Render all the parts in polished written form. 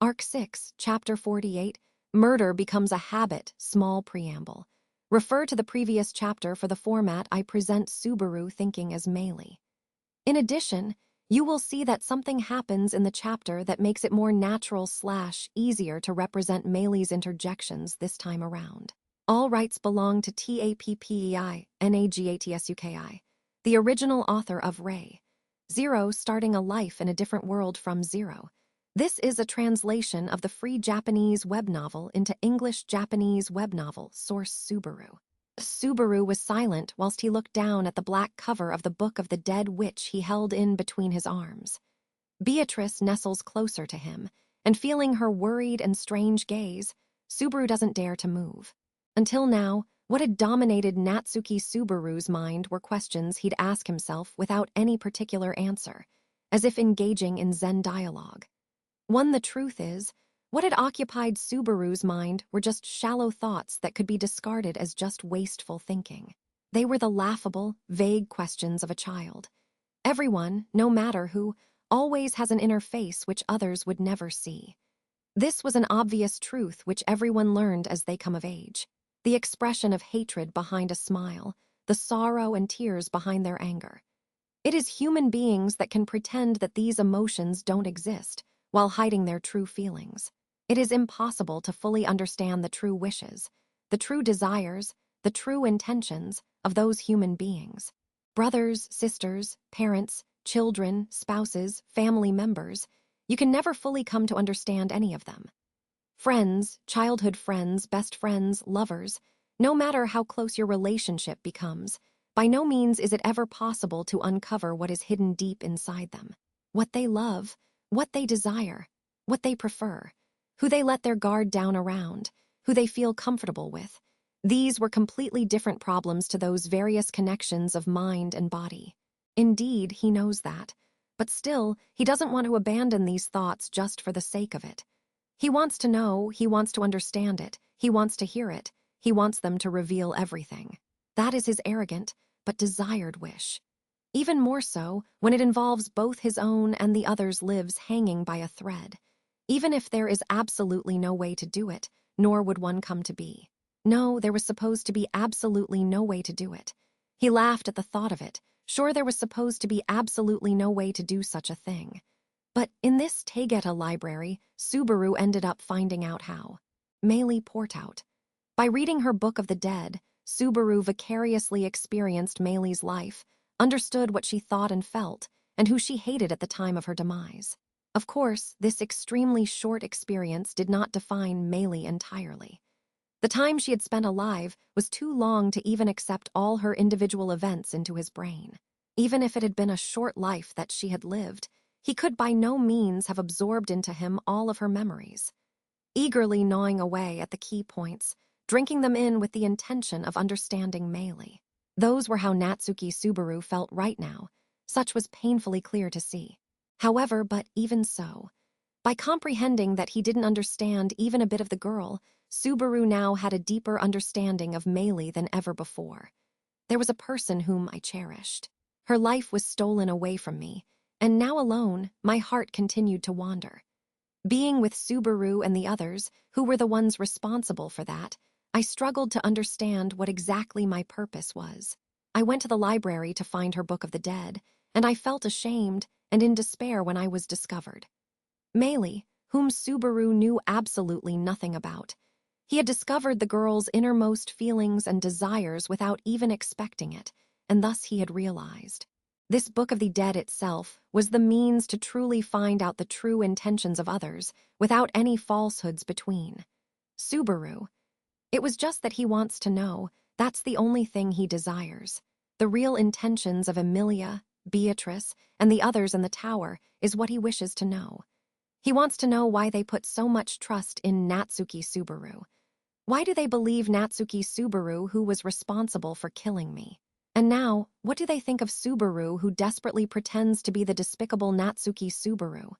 Arc 6, Chapter 48, Murder Becomes a Habit, Small Preamble. Refer to the previous chapter for the format I present Subaru thinking as Meili. In addition, you will see that something happens in the chapter that makes it more natural/easier to represent Meili's interjections this time around. All rights belong to Tappei Nagatsuki, the original author of Ray. Zero starting a life in a different world from Zero. This is a translation of the free Japanese web novel into English-Japanese web novel, source Subaru. Subaru was silent whilst he looked down at the black cover of the Book of the Dead which he held in between his arms. Beatrice nestles closer to him, and feeling her worried and strange gaze, Subaru doesn't dare to move. Until now, what had dominated Natsuki Subaru's mind were questions he'd ask himself without any particular answer, as if engaging in Zen dialogue. The truth is, what had occupied Subaru's mind were just shallow thoughts that could be discarded as just wasteful thinking. They were the laughable, vague questions of a child. Everyone, no matter who, always has an inner face which others would never see. This was an obvious truth which everyone learned as they come of age. The expression of hatred behind a smile, the sorrow and tears behind their anger. It is human beings that can pretend that these emotions don't exist, while hiding their true feelings. It is impossible to fully understand the true wishes, the true desires, the true intentions of those human beings. Brothers, sisters, parents, children, spouses, family members, you can never fully come to understand any of them. Friends, childhood friends, best friends, lovers, no matter how close your relationship becomes, by no means is it ever possible to uncover what is hidden deep inside them. What they love, what they desire, what they prefer, who they let their guard down around, who they feel comfortable with. These were completely different problems to those various connections of mind and body. Indeed, he knows that, but still, he doesn't want to abandon these thoughts just for the sake of it. He wants to know, he wants to understand it, he wants to hear it, he wants them to reveal everything. That is his arrogant, but desired wish. Even more so when it involves both his own and the others' lives hanging by a thread. Even if there is absolutely no way to do it, nor would one come to be. No, there was supposed to be absolutely no way to do it. He laughed at the thought of it. Sure, there was supposed to be absolutely no way to do such a thing. But in this Taigeta library, Subaru ended up finding out how. Meili Portout. By reading her Book of the Dead, Subaru vicariously experienced Meili's life, understood what she thought and felt, and who she hated at the time of her demise. Of course, this extremely short experience did not define Meili entirely. The time she had spent alive was too long to even accept all her individual events into his brain. Even if it had been a short life that she had lived, he could by no means have absorbed into him all of her memories. Eagerly gnawing away at the key points, drinking them in with the intention of understanding Meili. Those were how Natsuki Subaru felt right now. Such was painfully clear to see. However, but even so, by comprehending that he didn't understand even a bit of the girl, Subaru now had a deeper understanding of Meili than ever before. There was a person whom I cherished. Her life was stolen away from me, and now alone, my heart continued to wander. Being with Subaru and the others, who were the ones responsible for that, I struggled to understand what exactly my purpose was. I went to the library to find her Book of the Dead, and I felt ashamed and in despair when I was discovered. Meili, whom Subaru knew absolutely nothing about. He had discovered the girl's innermost feelings and desires without even expecting it, and thus he had realized. This Book of the Dead itself was the means to truly find out the true intentions of others without any falsehoods between. Subaru. It was just that he wants to know, that's the only thing he desires. The real intentions of Emilia, Beatrice, and the others in the tower is what he wishes to know. He wants to know why they put so much trust in Natsuki Subaru. Why do they believe Natsuki Subaru who was responsible for killing me? And now, what do they think of Subaru who desperately pretends to be the despicable Natsuki Subaru?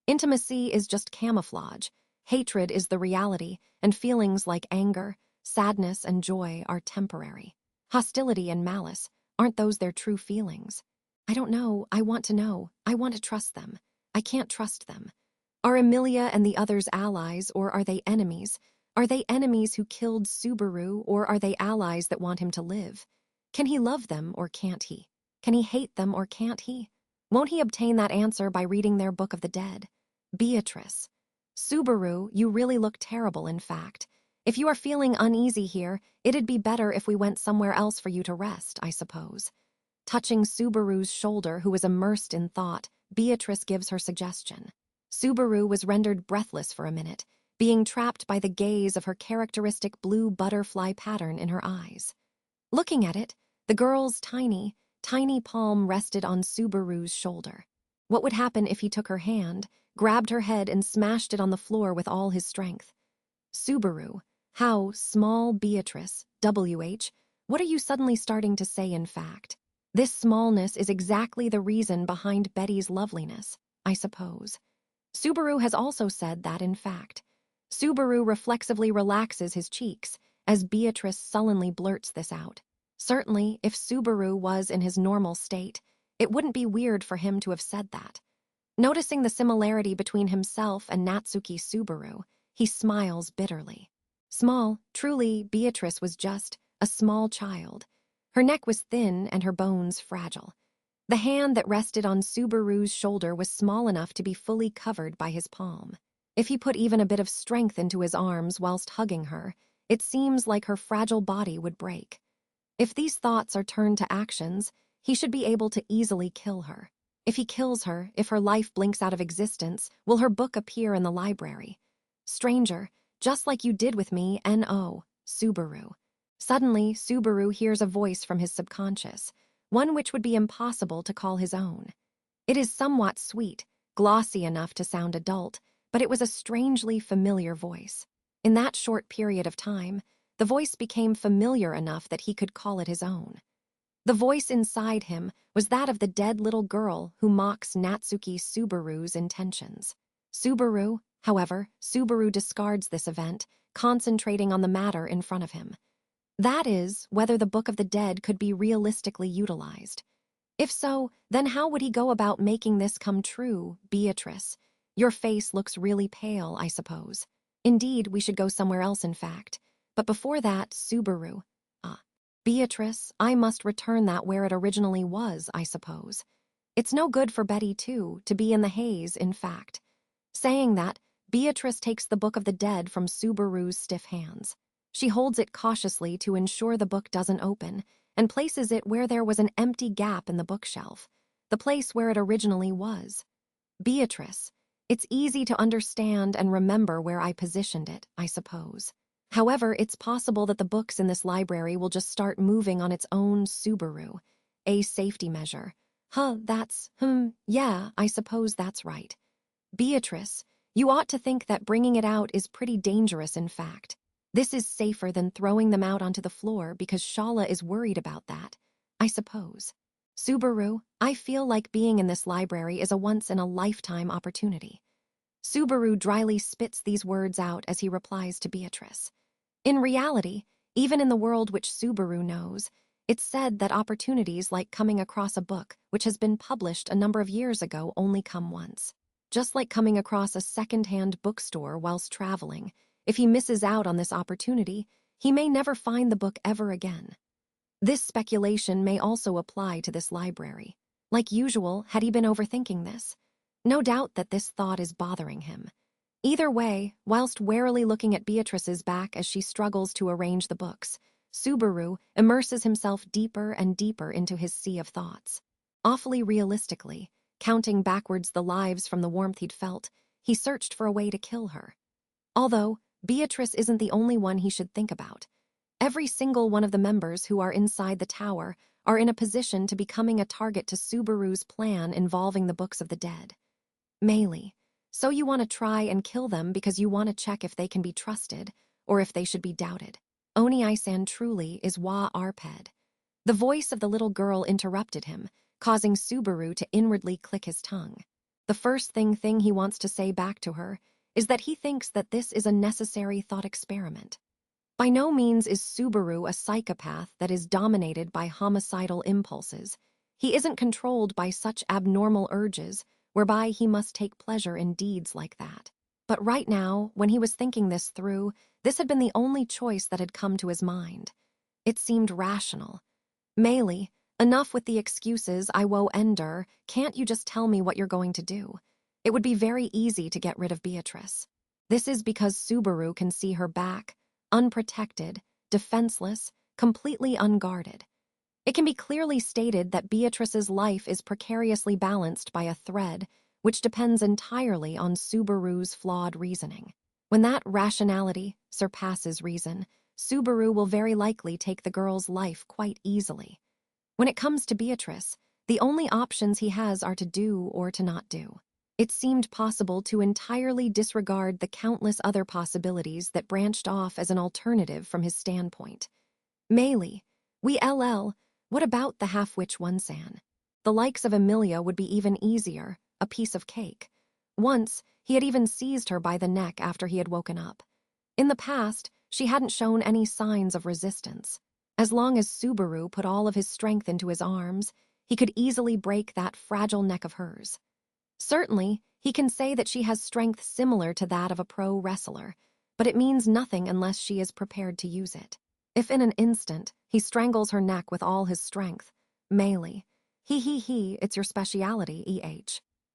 Intimacy is just camouflage, hatred is the reality, and feelings like anger, sadness, and joy are temporary. Hostility and malice, aren't those their true feelings? I don't know, I want to know, I want to trust them. I can't trust them. Are Emilia and the others allies, or are they enemies? Are they enemies who killed Subaru, or are they allies that want him to live? Can he love them, or can't he? Can he hate them, or can't he? Won't he obtain that answer by reading their Book of the Dead? Beatrice. Subaru, you really look terrible, in fact. If you are feeling uneasy here, it'd be better if we went somewhere else for you to rest, I suppose. Touching Subaru's shoulder, who was immersed in thought, Beatrice gives her suggestion. Subaru was rendered breathless for a minute, being trapped by the gaze of her characteristic blue butterfly pattern in her eyes. Looking at it, the girl's tiny palm rested on Subaru's shoulder. What would happen if he took her hand, grabbed her head, and smashed it on the floor with all his strength? Subaru, how, small Beatrice, WH, what are you suddenly starting to say, in fact? This smallness is exactly the reason behind Betty's loveliness, I suppose. Subaru has also said that, in fact. Subaru reflexively relaxes his cheeks as Beatrice sullenly blurts this out. Certainly, if Subaru was in his normal state, it wouldn't be weird for him to have said that. Noticing the similarity between himself and Natsuki Subaru, he smiles bitterly. Small, truly, Beatrice was just a small child. Her neck was thin and her bones fragile. The hand that rested on Subaru's shoulder was small enough to be fully covered by his palm. If he put even a bit of strength into his arms whilst hugging her, it seems like her fragile body would break. If these thoughts are turned to actions, he should be able to easily kill her. If he kills her, if her life blinks out of existence, will her book appear in the library? Stranger, just like you did with me, N.O., Subaru. Suddenly, Subaru hears a voice from his subconscious, one which would be impossible to call his own. It is somewhat sweet, glossy enough to sound adult, but it was a strangely familiar voice. In that short period of time, the voice became familiar enough that he could call it his own. The voice inside him was that of the dead little girl who mocks Natsuki Subaru's intentions. Subaru discards this event, concentrating on the matter in front of him. That is, whether the Book of the Dead could be realistically utilized. If so, then how would he go about making this come true, Beatrice? Your face looks really pale, I suppose. Indeed, we should go somewhere else, in fact. But before that, Subaru. Beatrice, I must return that where it originally was, I suppose. It's no good for Betty, too, to be in the haze, in fact. Saying that, Beatrice takes the Book of the Dead from Subaru's stiff hands. She holds it cautiously to ensure the book doesn't open, and places it where there was an empty gap in the bookshelf, the place where it originally was. Beatrice, it's easy to understand and remember where I positioned it, I suppose. However, it's possible that the books in this library will just start moving on its own, Subaru. A safety measure. Yeah, I suppose that's right. Beatrice, you ought to think that bringing it out is pretty dangerous, in fact. This is safer than throwing them out onto the floor because Shala is worried about that, I suppose. Subaru, I feel like being in this library is a once-in-a-lifetime opportunity. Subaru dryly spits these words out as he replies to Beatrice. In reality, even in the world which Subaru knows, it's said that opportunities like coming across a book which has been published a number of years ago only come once. Just like coming across a second-hand bookstore whilst traveling, if he misses out on this opportunity, he may never find the book ever again. This speculation may also apply to this library. Like usual, had he been overthinking this? No doubt that this thought is bothering him. Either way, whilst warily looking at Beatrice's back as she struggles to arrange the books, Subaru immerses himself deeper and deeper into his sea of thoughts. Awfully realistically, counting backwards the lives from the warmth he'd felt, he searched for a way to kill her. Although, Beatrice isn't the only one he should think about. Every single one of the members who are inside the tower are in a position to becoming a target to Subaru's plan involving the Books of the Dead. Meili. So you want to try and kill them because you want to check if they can be trusted, or if they should be doubted. Oni-san truly is wa Arped. The voice of the little girl interrupted him, causing Subaru to inwardly click his tongue. The first thing he wants to say back to her is that he thinks that this is a necessary thought experiment. By no means is Subaru a psychopath that is dominated by homicidal impulses. He isn't controlled by such abnormal urges, whereby he must take pleasure in deeds like that. But right now, when he was thinking this through, this had been the only choice that had come to his mind. It seemed rational. Meili, enough with the excuses, I woe ender, can't you just tell me what you're going to do? It would be very easy to get rid of Beatrice. This is because Subaru can see her back, unprotected, defenseless, completely unguarded. It can be clearly stated that Beatrice's life is precariously balanced by a thread, which depends entirely on Subaru's flawed reasoning. When that rationality surpasses reason, Subaru will very likely take the girl's life quite easily. When it comes to Beatrice, the only options he has are to do or to not do. It seemed possible to entirely disregard the countless other possibilities that branched off as an alternative from his standpoint. Meili, what about the half-witch One-san? The likes of Emilia would be even easier, a piece of cake. Once, he had even seized her by the neck after he had woken up. In the past, she hadn't shown any signs of resistance. As long as Subaru put all of his strength into his arms, he could easily break that fragile neck of hers. Certainly, he can say that she has strength similar to that of a pro wrestler, but it means nothing unless she is prepared to use it. If in an instant, he strangles her neck with all his strength, Meili, it's your speciality,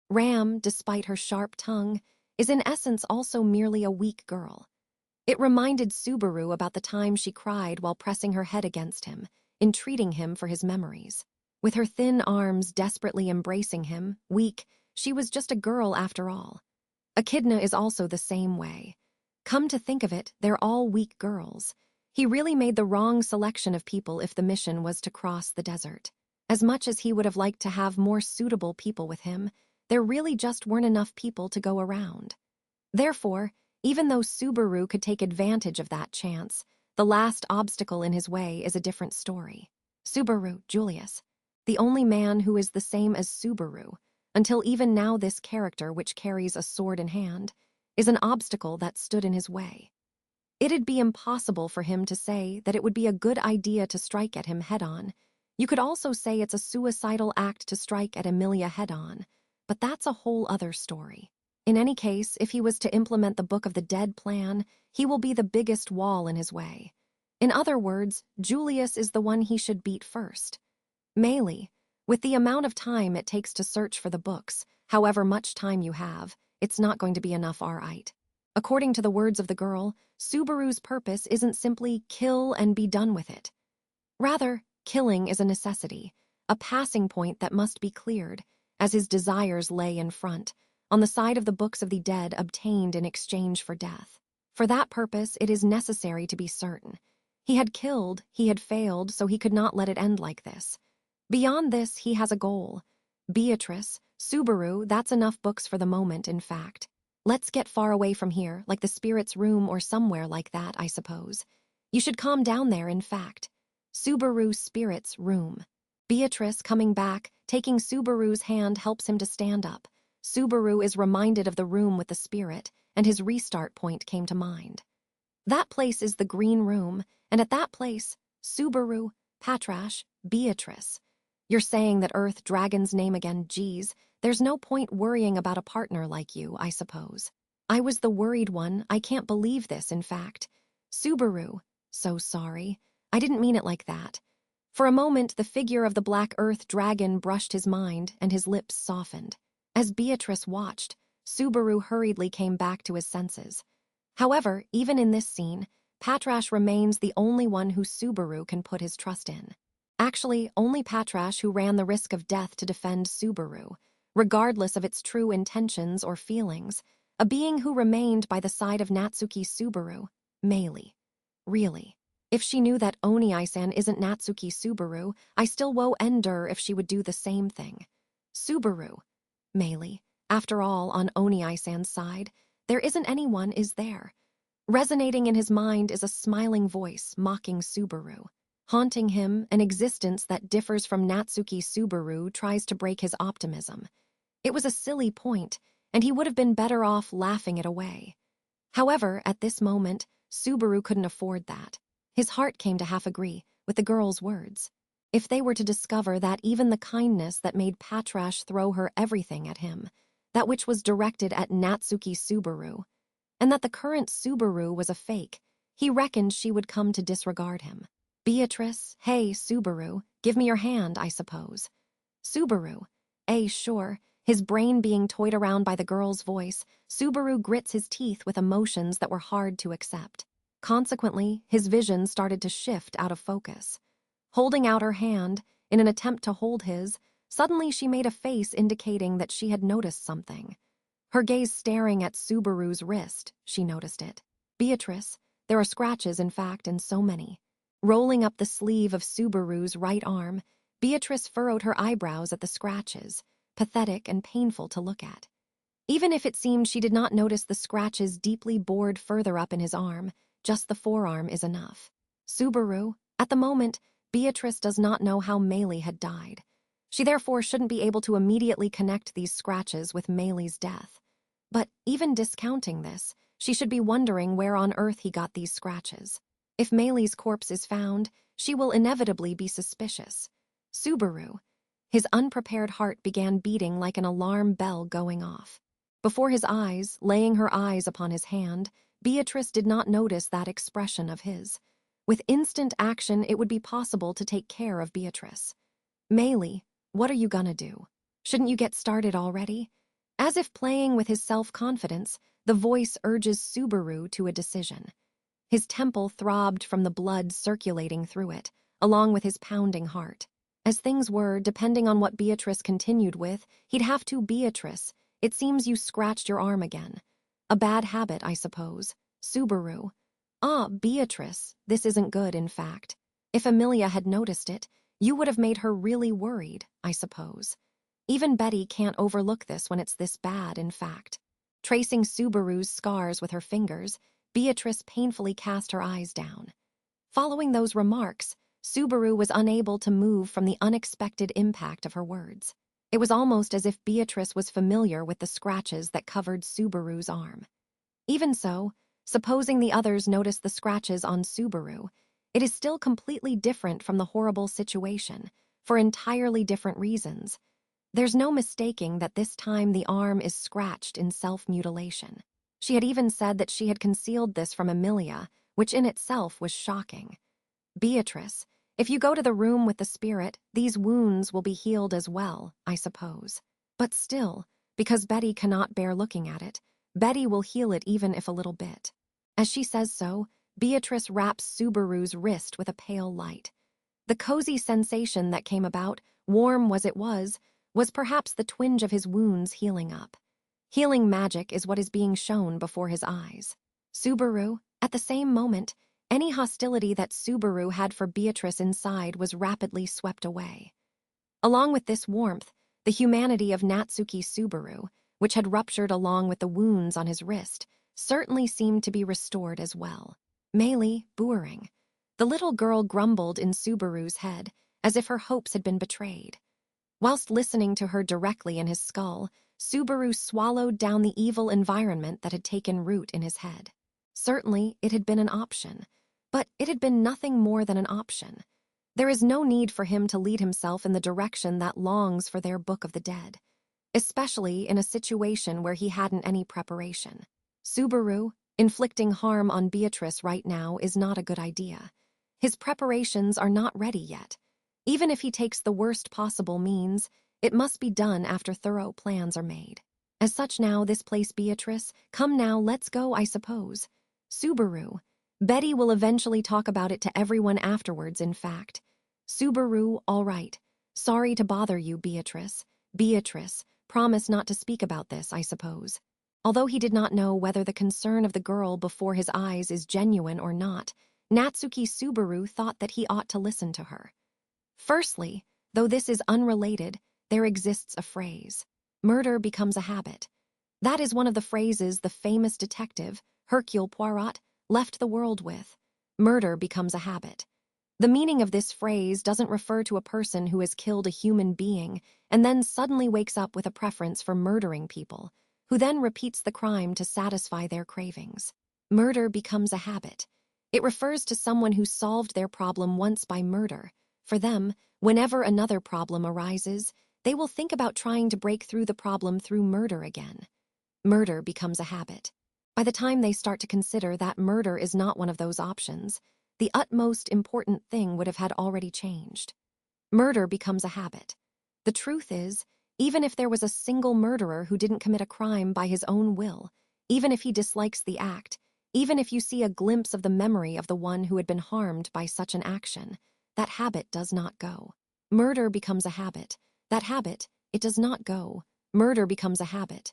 Ram, despite her sharp tongue, is in essence also merely a weak girl. It reminded Subaru about the time she cried while pressing her head against him, entreating him for his memories. With her thin arms desperately embracing him, weak, she was just a girl after all. Echidna is also the same way. Come to think of it, they're all weak girls. He really made the wrong selection of people if the mission was to cross the desert. As much as he would have liked to have more suitable people with him, there really just weren't enough people to go around. Therefore, even though Subaru could take advantage of that chance, the last obstacle in his way is a different story. Subaru, Julius, the only man who is the same as Subaru, until even now this character which carries a sword in hand, is an obstacle that stood in his way. It'd be impossible for him to say that it would be a good idea to strike at him head-on. You could also say it's a suicidal act to strike at Emilia head-on, but that's a whole other story. In any case, if he was to implement the Book of the Dead plan, he will be the biggest wall in his way. In other words, Julius is the one he should beat first. Meili, with the amount of time it takes to search for the books, however much time you have, it's not going to be enough, alright. According to the words of the girl, Subaru's purpose isn't simply kill and be done with it. Rather, killing is a necessity, a passing point that must be cleared, as his desires lay in front, on the side of the books of the dead obtained in exchange for death. For that purpose, it is necessary to be certain. He had killed, he had failed, so he could not let it end like this. Beyond this, he has a goal. Beatrice, Subaru, that's enough books for the moment, in fact. Let's get far away from here, like the spirit's room or somewhere like that, I suppose. You should calm down there, in fact. Subaru's spirit's room. Beatrice, coming back, taking Subaru's hand helps him to stand up. Subaru is reminded of the room with the spirit, and his restart point came to mind. That place is the green room, and at that place, Subaru, Patrash, Beatrice. You're saying that Earth Dragon's name again, geez. There's no point worrying about a partner like you, I suppose. I was the worried one, I can't believe this, in fact. Subaru, so sorry. I didn't mean it like that. For a moment, the figure of the Black Earth Dragon brushed his mind, and his lips softened. As Beatrice watched, Subaru hurriedly came back to his senses. However, even in this scene, Patrash remains the only one who Subaru can put his trust in. Actually, only Patrash who ran the risk of death to defend Subaru, regardless of its true intentions or feelings, a being who remained by the side of Natsuki Subaru, Meili. Really, if she knew that Oni-san isn't Natsuki Subaru, I still woe ender if she would do the same thing. Subaru, Meili, after all, on Oni-san's side, there isn't anyone, is there? Resonating in his mind is a smiling voice mocking Subaru. Haunting him, an existence that differs from Natsuki Subaru tries to break his optimism. It was a silly point, and he would have been better off laughing it away. However, at this moment, Subaru couldn't afford that. His heart came to half agree with the girl's words. If they were to discover that even the kindness that made Patrash throw her everything at him, that which was directed at Natsuki Subaru, and that the current Subaru was a fake. He reckoned she would come to disregard him. Beatrice, hey, Subaru, give me your hand, I suppose. Subaru, sure. His brain being toyed around by the girl's voice, Subaru grits his teeth with emotions that were hard to accept. Consequently, his vision started to shift out of focus. Holding out her hand, in an attempt to hold his, suddenly she made a face indicating that she had noticed something. Her gaze staring at Subaru's wrist, she noticed it. Beatrice, there are scratches, in fact, and so many. Rolling up the sleeve of Subaru's right arm, Beatrice furrowed her eyebrows at the scratches, pathetic and painful to look at. Even if it seemed she did not notice the scratches deeply bored further up in his arm, just the forearm is enough. Subaru, at the moment, Beatrice does not know how Meili had died. She therefore shouldn't be able to immediately connect these scratches with Meili's death. But even discounting this, she should be wondering where on earth he got these scratches. If Meili's corpse is found, she will inevitably be suspicious. Subaru. His unprepared heart began beating like an alarm bell going off. Before his eyes, laying her eyes upon his hand, Beatrice did not notice that expression of his. With instant action, it would be possible to take care of Beatrice. Meili, what are you gonna do? Shouldn't you get started already? As if playing with his self-confidence, the voice urges Subaru to a decision. His temple throbbed from the blood circulating through it, along with his pounding heart. As things were, depending on what Beatrice continued with, he'd have to. Beatrice, it seems you scratched your arm again. A bad habit, I suppose. Subaru. Beatrice, this isn't good, in fact. If Amelia had noticed it, you would have made her really worried, I suppose. Even Betty can't overlook this when it's this bad, in fact. Tracing Subaru's scars with her fingers, Beatrice painfully cast her eyes down. Following those remarks, Subaru was unable to move from the unexpected impact of her words. It was almost as if Beatrice was familiar with the scratches that covered Subaru's arm. Even so, supposing the others noticed the scratches on Subaru, it is still completely different from the horrible situation, for entirely different reasons. There's no mistaking that this time the arm is scratched in self-mutilation. She had even said that she had concealed this from Amelia, which in itself was shocking. Beatrice, if you go to the room with the spirit, these wounds will be healed as well, I suppose. But still, because Betty cannot bear looking at it, Betty will heal it even if a little bit. As she says so, Beatrice wraps Subaru's wrist with a pale light. The cozy sensation that came about, warm as it was perhaps the twinge of his wounds healing up. Healing magic is what is being shown before his eyes. Subaru, at the same moment, any hostility that Subaru had for Beatrice inside was rapidly swept away. Along with this warmth, the humanity of Natsuki Subaru, which had ruptured along with the wounds on his wrist, certainly seemed to be restored as well. Meili, booing. The little girl grumbled in Subaru's head, as if her hopes had been betrayed. Whilst listening to her directly in his skull, Subaru swallowed down the evil environment that had taken root in his head. Certainly, it had been an option, but it had been nothing more than an option. There is no need for him to lead himself in the direction that longs for their Book of the Dead, especially in a situation where he hadn't any preparation. Subaru, inflicting harm on Beatrice right now is not a good idea. His preparations are not ready yet. Even if he takes the worst possible means, it must be done after thorough plans are made. As such now, this place, Beatrice, come now, let's go, I suppose. Subaru. Betty will eventually talk about it to everyone afterwards, in fact. Subaru, all right. Sorry to bother you, Beatrice. Beatrice, promise not to speak about this, I suppose. Although he did not know whether the concern of the girl before his eyes is genuine or not, Natsuki Subaru thought that he ought to listen to her. Firstly, though this is unrelated, there exists a phrase. Murder becomes a habit. That is one of the phrases the famous detective, Hercule Poirot, left the world with. Murder becomes a habit. The meaning of this phrase doesn't refer to a person who has killed a human being and then suddenly wakes up with a preference for murdering people, who then repeats the crime to satisfy their cravings. Murder becomes a habit. It refers to someone who solved their problem once by murder. For them, whenever another problem arises, They will think about trying to break through the problem through murder again. Murder becomes a habit. By the time they start to consider that murder is not one of those options, the utmost important thing would have had already changed. Murder becomes a habit. The truth is, even if there was a single murderer who didn't commit a crime by his own will, even if he dislikes the act, even if you see a glimpse of the memory of the one who had been harmed by such an action, that habit does not go. Murder becomes a habit. That habit, it does not go. Murder becomes a habit.